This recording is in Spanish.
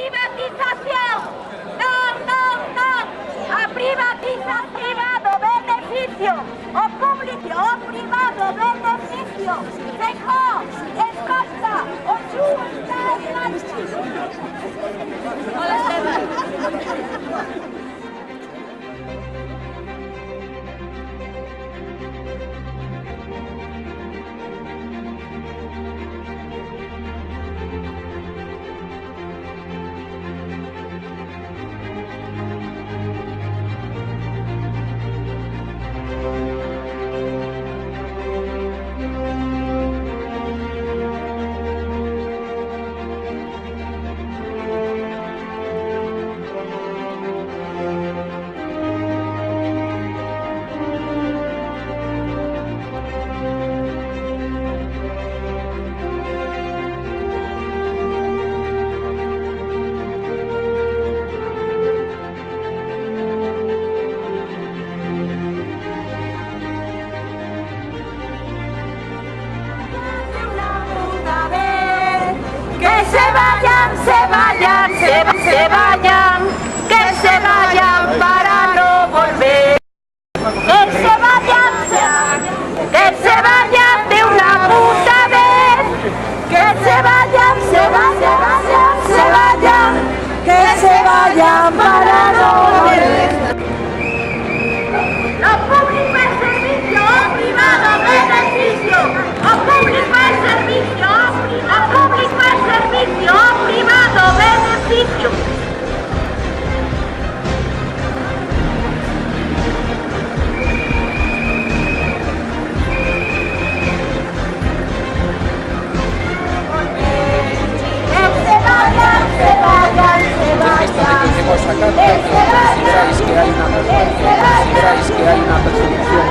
privatización! ¡No, no, no! A privatización! Privado beneficio! O público o privado beneficio! Sejó! Escolta! O junta! Hola, Esteban. Se vayan, que se vayan para no volver. Que se vayan de una puta vez. Que se vayan, que se vayan para no volver. Lo público es servicio, privado beneficio. Lo público es servicio, privado beneficio. Consideráis que hay una persecución